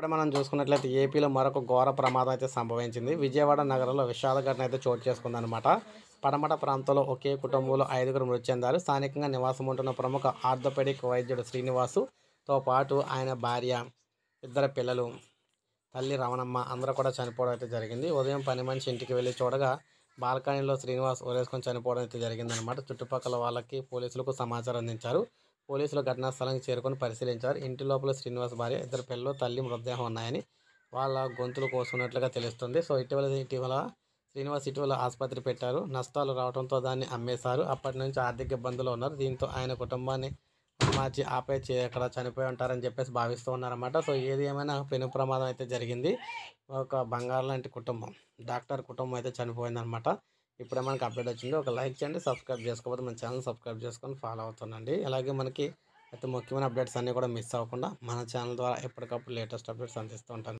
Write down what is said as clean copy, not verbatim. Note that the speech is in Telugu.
ఇప్పుడు మనం చూసుకున్నట్లయితే ఏపీలో మరొక ఘోర ప్రమాదం అయితే సంభవించింది. విజయవాడ నగరంలో విషాద ఘటన అయితే చోటు చేసుకుందనమాట. పడమట ప్రాంతంలో ఒకే కుటుంబంలో 5గురు మృతి చెందారు. స్థానికంగా నివాసం ఉంటున్న ప్రముఖ ఆర్థోపెడిక్ వైద్యుడు శ్రీనివాసుతో పాటు ఆయన భార్య, ఇద్దరు పిల్లలు, తల్లి రమణమ్మ అందరూ కూడా చనిపోవడం అయితే జరిగింది. ఉదయం పని మనిషి ఇంటికి వెళ్ళి చూడగా బాల్కనీలో శ్రీనివాస్ ఉరేసుకొని చనిపోవడం అయితే జరిగిందనమాట. చుట్టుపక్కల వాళ్ళకి పోలీసులకు సమాచారం అందించారు. పోలీసులు ఘటనా స్థలానికి చేరుకొని పరిశీలించారు. ఇంటి లోపల శ్రీనివాస్ భార్య, ఇద్దరు పిల్లలు, తల్లి మృతదేహం ఉన్నాయని వాళ్ళ గొంతులు కోసుకున్నట్లుగా తెలుస్తుంది. సో ఇటీవల శ్రీనివాస్ ఆసుపత్రి పెట్టారు. నష్టాలు రావడంతో దాన్ని అమ్మేశారు. అప్పటి నుంచి ఆర్థిక ఇబ్బందులు ఉన్నారు. దీంతో ఆయన కుటుంబాన్ని మార్చి ఆపై అక్కడ చనిపోయి ఉంటారని చెప్పేసి భావిస్తూ ఉన్నారన్నమాట. సో ఏది ఏమైనా పెను ప్రమాదం అయితే జరిగింది. ఒక బంగారు లాంటి కుటుంబం, డాక్టర్ కుటుంబం అయితే చనిపోయిందనమాట. ఇప్పుడే మనకి అప్డేట్ వచ్చింది. ఒక లైక్ చేయండి, సబ్స్క్రైబ్ చేసుకోకపోతే మన ఛానల్ సబ్స్క్రైబ్ చేసుకొని ఫాలో అవుతుండండి. అలాగే మనకి అయితే ముఖ్యమైన అప్డేట్స్ అన్నీ కూడా మిస్ అవ్వకుండా మన ఛానల్ ద్వారా ఎప్పటికప్పుడు లేటెస్ట్ అప్డేట్స్ అందిస్తూ ఉంటాను.